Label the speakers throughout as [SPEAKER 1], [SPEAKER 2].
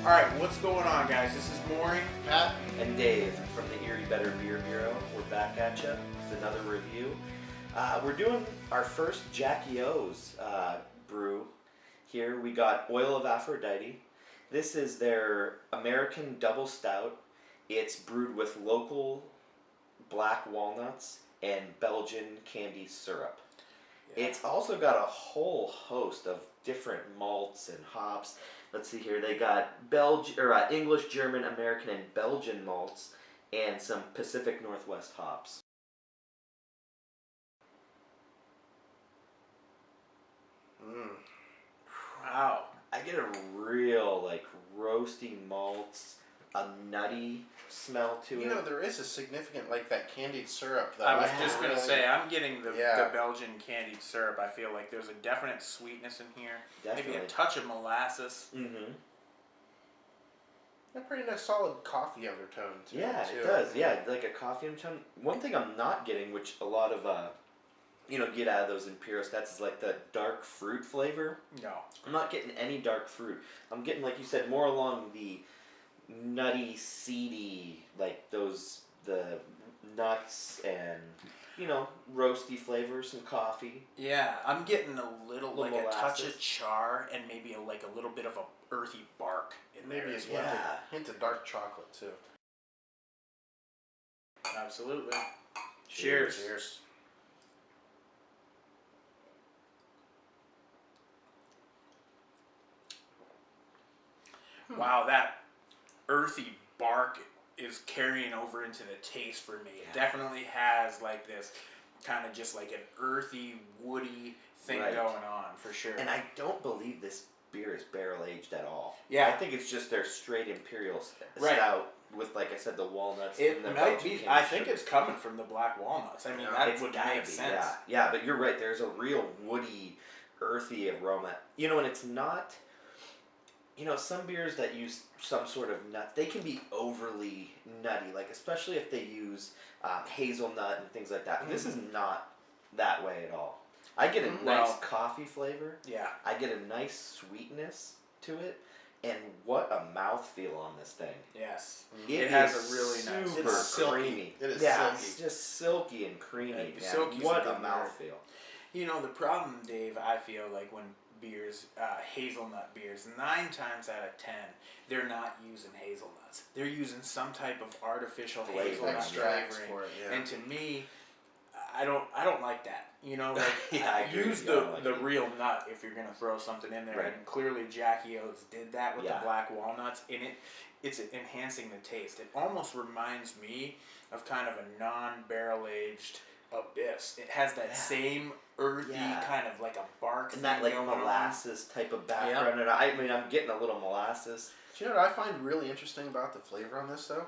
[SPEAKER 1] All right, what's going on, guys? This is Maury,
[SPEAKER 2] Pat,
[SPEAKER 3] and Dave from the Erie Better Beer Bureau. We're back at you with another review. We're doing our first Jackie O's brew. Here we got Oil of Aphrodite. This is their American Double Stout. It's brewed with local black walnuts and Belgian candied syrup.
[SPEAKER 1] Yeah.
[SPEAKER 3] It's also got a whole host of different malts and hops. Let's see here. They got English, German, American, and Belgian malts, and some Pacific Northwest hops.
[SPEAKER 1] Wow.
[SPEAKER 3] I get a real roasty malts, a nutty smell to it.
[SPEAKER 2] you know, there is a significant, that candied syrup, though.
[SPEAKER 1] I was
[SPEAKER 3] Yeah.
[SPEAKER 1] just going to say, I'm getting the
[SPEAKER 2] Yeah.
[SPEAKER 1] Belgian candied syrup. I feel like there's a definite sweetness in here.
[SPEAKER 3] Definitely.
[SPEAKER 1] Maybe a touch of molasses.
[SPEAKER 3] Mm-hmm.
[SPEAKER 2] A pretty nice solid coffee undertone, too.
[SPEAKER 3] Yeah, it does. Yeah, like a coffee undertone. One thing I'm not getting, which a lot of, get out of those Imperial Stouts, is like the dark fruit flavor.
[SPEAKER 1] No.
[SPEAKER 3] I'm not getting any dark fruit. I'm getting, like you said, more along the nutty, seedy, the nuts and, roasty flavors, some coffee.
[SPEAKER 1] Yeah, I'm getting a little
[SPEAKER 3] Little
[SPEAKER 1] a touch
[SPEAKER 3] molasses.
[SPEAKER 1] of char and maybe a little bit of a earthy bark in
[SPEAKER 2] Maybe
[SPEAKER 1] there
[SPEAKER 2] as
[SPEAKER 1] as
[SPEAKER 2] well.
[SPEAKER 1] well.
[SPEAKER 3] Yeah.
[SPEAKER 2] Hint of dark chocolate, too.
[SPEAKER 1] Absolutely. Cheers.
[SPEAKER 2] Cheers.
[SPEAKER 1] Wow, that earthy bark is carrying over into the taste for me. It
[SPEAKER 3] Yeah.
[SPEAKER 1] definitely has this kind of just an earthy, woody thing
[SPEAKER 3] Right.
[SPEAKER 1] going on for sure.
[SPEAKER 3] And I don't believe this beer is barrel aged at all.
[SPEAKER 1] Yeah.
[SPEAKER 3] I think it's just their straight Imperial
[SPEAKER 1] Right.
[SPEAKER 3] Stout with, like I said, the walnuts
[SPEAKER 1] It
[SPEAKER 3] and the
[SPEAKER 1] might
[SPEAKER 3] Belgian
[SPEAKER 1] be.
[SPEAKER 3] candied
[SPEAKER 1] I think
[SPEAKER 3] sugar.
[SPEAKER 1] it's coming from the black walnuts. I mean,
[SPEAKER 2] Yeah.
[SPEAKER 1] that
[SPEAKER 3] It's
[SPEAKER 1] would
[SPEAKER 3] gotta
[SPEAKER 1] make
[SPEAKER 3] be,
[SPEAKER 1] sense.
[SPEAKER 3] Yeah, but you're right. There's a real woody, earthy aroma. And it's not. Some beers that use some sort of nut, they can be overly nutty. Especially if they use hazelnut and things like that. This is not that way at all. I get a nice
[SPEAKER 1] Well-
[SPEAKER 3] coffee flavor.
[SPEAKER 1] Yeah.
[SPEAKER 3] I get a nice sweetness to it. And what a mouthfeel on this thing.
[SPEAKER 1] Yes.
[SPEAKER 3] It
[SPEAKER 1] has
[SPEAKER 3] is
[SPEAKER 1] a really nice.
[SPEAKER 3] super
[SPEAKER 2] It's silky.
[SPEAKER 3] creamy.
[SPEAKER 2] It is
[SPEAKER 3] yeah,
[SPEAKER 2] silky.
[SPEAKER 3] it's just silky and creamy.
[SPEAKER 1] Yeah, silky's a
[SPEAKER 3] what a
[SPEAKER 1] good word.
[SPEAKER 3] mouthfeel.
[SPEAKER 1] The problem, Dave, I feel like when beers, hazelnut beers, 9 times out of 10, they're not using hazelnuts. They're using some type of artificial
[SPEAKER 3] Flavor.
[SPEAKER 1] hazelnut
[SPEAKER 2] Extracts
[SPEAKER 1] flavoring.
[SPEAKER 2] for it, yeah.
[SPEAKER 1] And to me, I don't like that.
[SPEAKER 3] Yeah, I agree
[SPEAKER 1] use
[SPEAKER 3] with you. I don't
[SPEAKER 1] the
[SPEAKER 3] like
[SPEAKER 1] the
[SPEAKER 3] it.
[SPEAKER 1] real nut if you're gonna throw something in there.
[SPEAKER 3] Right.
[SPEAKER 1] And clearly Jackie O's did that with
[SPEAKER 3] Yeah.
[SPEAKER 1] the black walnuts, and it's enhancing the taste. It almost reminds me of kind of a non-barrel aged Abyss. It has that
[SPEAKER 3] Yeah.
[SPEAKER 1] same earthy
[SPEAKER 3] Yeah.
[SPEAKER 1] kind of like a bark
[SPEAKER 3] And
[SPEAKER 1] thing
[SPEAKER 3] that
[SPEAKER 1] going on.
[SPEAKER 3] molasses type of background. And I'm getting a little molasses.
[SPEAKER 2] Do you know what I find really interesting about the flavor on this, though?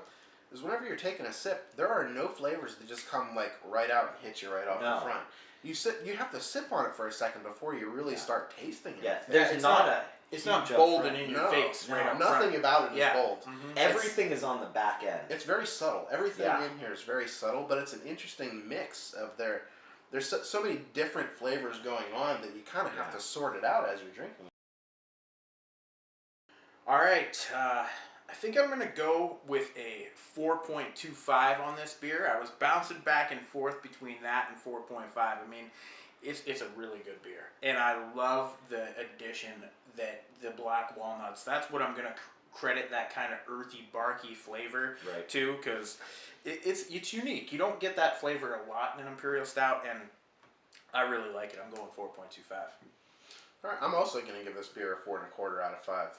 [SPEAKER 2] Is whenever you're taking a sip, there are no flavors that just come right out and hit you right off
[SPEAKER 3] No.
[SPEAKER 2] the front. You have to sip on it for a second before you really start tasting it.
[SPEAKER 3] Yeah,
[SPEAKER 1] Yeah,
[SPEAKER 3] there's
[SPEAKER 1] it's
[SPEAKER 3] not,
[SPEAKER 1] not-
[SPEAKER 3] a
[SPEAKER 1] It's
[SPEAKER 3] huge
[SPEAKER 1] not
[SPEAKER 3] up
[SPEAKER 1] bold
[SPEAKER 3] front.
[SPEAKER 1] and in your
[SPEAKER 2] No,
[SPEAKER 1] face right up
[SPEAKER 2] nothing
[SPEAKER 1] front.
[SPEAKER 2] about it is
[SPEAKER 1] Yeah.
[SPEAKER 2] bold.
[SPEAKER 1] Mhm.
[SPEAKER 3] Everything is on the back end.
[SPEAKER 2] It's very subtle. Everything
[SPEAKER 3] Yeah.
[SPEAKER 2] in here is very subtle, but it's an interesting mix of there's so many different flavors going on that you kind of have
[SPEAKER 3] Yeah.
[SPEAKER 2] to sort it out as you're drinking.
[SPEAKER 1] All right, I think I'm gonna go with a 4.25 on this beer. I was bouncing back and forth between that and 4.5. I mean, it's a really good beer, and I love the addition that the black walnuts. That's what I'm gonna credit that kind of earthy, barky flavor
[SPEAKER 3] Right.
[SPEAKER 1] to, because it's unique. You don't get that flavor a lot in an Imperial Stout, and I really like it. I'm going 4.25.
[SPEAKER 2] All right, I'm also going to give this beer a 4.25 out of 5.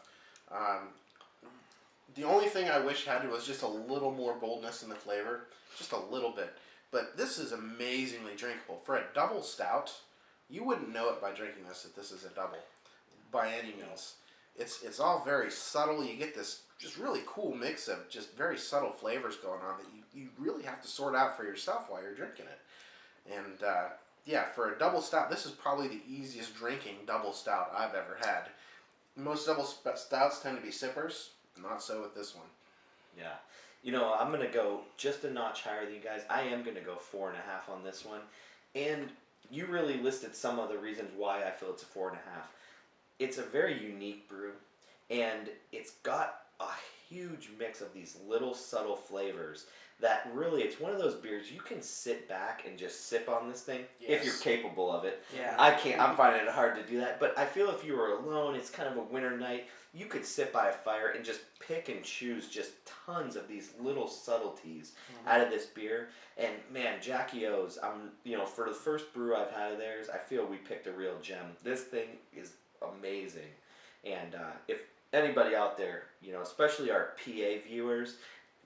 [SPEAKER 2] The only thing I wish had was just a little more boldness in the flavor, just a little bit. But this is amazingly drinkable. For a double stout, you wouldn't know it by drinking this that this is a double, by any means. It's all very subtle. You get this just really cool mix of just very subtle flavors going on that you really have to sort out for yourself while you're drinking it. And for a double stout, this is probably the easiest drinking double stout I've ever had. Most double stouts tend to be sippers. Not so with this one.
[SPEAKER 3] Yeah. I'm going to go just a notch higher than you guys. I am going to go 4.5 on this one. And you really listed some of the reasons why I feel it's a 4.5. It's a very unique brew. And it's got a huge mix of these little subtle flavors that really, it's one of those beers you can sit back and just sip on this thing if you're
[SPEAKER 1] Yes.
[SPEAKER 3] capable of it.
[SPEAKER 1] Yeah.
[SPEAKER 3] I can't. I'm finding it hard to do that. But I feel if you were alone, it's kind of a winter night, you could sit by a fire and just pick and choose just tons of these little subtleties out of this beer. And man, Jackie O's, for the first brew I've had of theirs, I feel we picked a real gem. This thing is amazing. And if anybody out there, especially our PA viewers,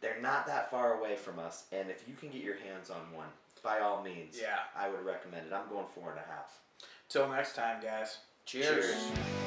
[SPEAKER 3] they're not that far away from us. And if you can get your hands on one, by all means,
[SPEAKER 1] Yeah.
[SPEAKER 3] I would recommend it. I'm going 4.5.
[SPEAKER 1] Till next time, guys.
[SPEAKER 2] Cheers.
[SPEAKER 3] Cheers.